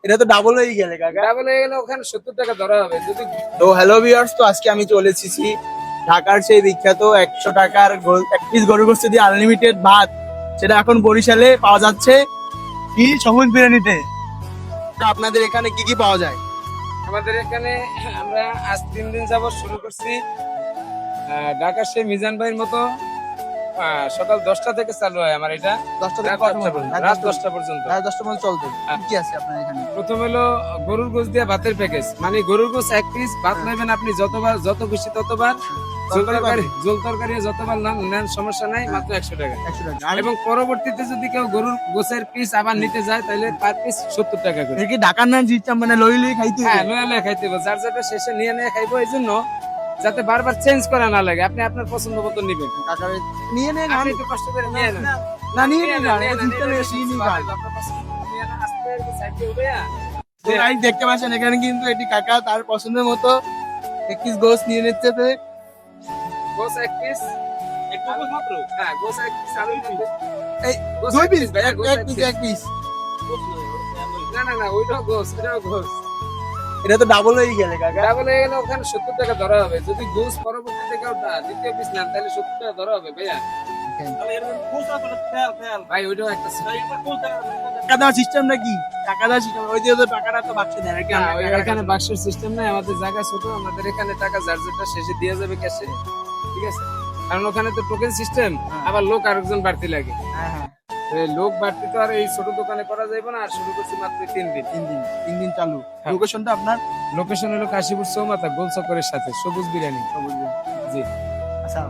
এটা তো ডাবল হয়ে গেলে কাকা। ডাবল হয়ে গেলে ওখানে 70 টাকা ধরা হবে যদি। তো হ্যালো ভিউয়ার্স, তো আজকে আমি চলে এসেছি ঢাকার সেই বিখ্যাত 100 টাকার এক পিস গরুর গোশত দিয়ে আনলিমিটেড ভাত, সেটা এখন বরিশালে পাওয়া যাচ্ছে কি সবুজ বিরিয়ানিতে। তো আপনাদের এখানে কি কি পাওয়া যায়? আমাদের এখানে আমরা আজ 3 দিন যাবত শুরু করছি। ঢাকার সেই মিজান ভাইয়ের মতো সকাল 10টা থেকে চালু হয় আমার এটা, 10টা রাত 8টা পর্যন্ত, রাত 10টা পর্যন্ত। রাত 10টা পর্যন্ত চলবে। কি আছে আপনার এখানে? প্রথম হলো গরুর গোশ দিয়ে ভাতের প্যাকেজ, মানে গরুর গোশ 1 পিস, ভাত নেবেন আপনি যতবার, যত খুশি ততবার, ঝোল তরকারি যতবার নেন সমস্যা নাই, মাত্র 100 টাকা। 100 টাকা। এবং পরবর্তীতে যদি কেউ গরুর গোশের পিস আবার নিতে যায় তাহলে পার পিস 70 টাকা করে। এটা কি ঢাকার না সিস্টেম, মানে লই লই খাইতে হবে? হ্যাঁ, লয়ে খাইতে হবে, যার যেটা শেষে নিয়ে নিয়ে খাইবো, এই জন্য যাতে বারবার চেঞ্জ করা না লাগে, আপনি আপনার পছন্দ মতো নিবেন। কাকা নিয়ে নেন, আপনি একটু কষ্ট করে নিয়ে নেন। না নিয়ে নেন, এটা সিস্টেম এসে নিয়ে নেন। আপনার পছন্দ মতো নিয়ে নেন, আস্তে আস্তে সাইডে উঠে তো গাইস দেখতে পাচ্ছেন এখানে কিন্তু এটি কাকা তার পছন্দের মতো এক পিস গোশ নিয়ে নিচ্ছে। গোশ 1 পিস, একটু গোশ মাত্র। হ্যাঁ, গোশ 1 পিস, আলু পিস। এই গোশ 2 এক পিস, ভাইয়া, গোশ এক পিস, এক পিস। না না না, ওইটাও গোশ, এটাও গোশ। এটা তো ডাবল হয়ে গেলে কাকা। ডাবল হয়ে গেলে ওখানে 70 টাকা ধরা হবে। যদি গোশ পরবর্তীতে কেউ দ্বিতীয় পিস নেন তাহলে 70 টাকা ধরা হবে ভাইয়া। ভাই ওইটাও একটা টাকা দেওয়ার সিস্টেমটা কি? টাকা দেওয়ার সিস্টেম ওই যে টাকাটা তো বাক্সে দেয় নাকি? এখানে বাক্সের সিস্টেম নাই, আমাদের জায়গা ছোট, আমাদের এখানে টাকা যার যেটা শেষে দিয়ে যাবে ক্যাশে, ঠিক আছে? কারণ ওখানে তো টোকেন সিস্টেম, আবার লোক আরেকজন বাড়তি লাগে। হ্যাঁ হ্যাঁ, তো এই লোক বাড়তি তো আর এই ছোট দোকানে করা যাবে না। আর শুরু করছি মাত্র 3 দিন। 3 দিন চালু। হ্যাঁ। লোকেশনটা আপনার? লোকেশন হলো কাশীপুর চৌমাথা, গোল চক্করের সাথে সবুজ বিরিয়ানি। জি। আচ্ছা।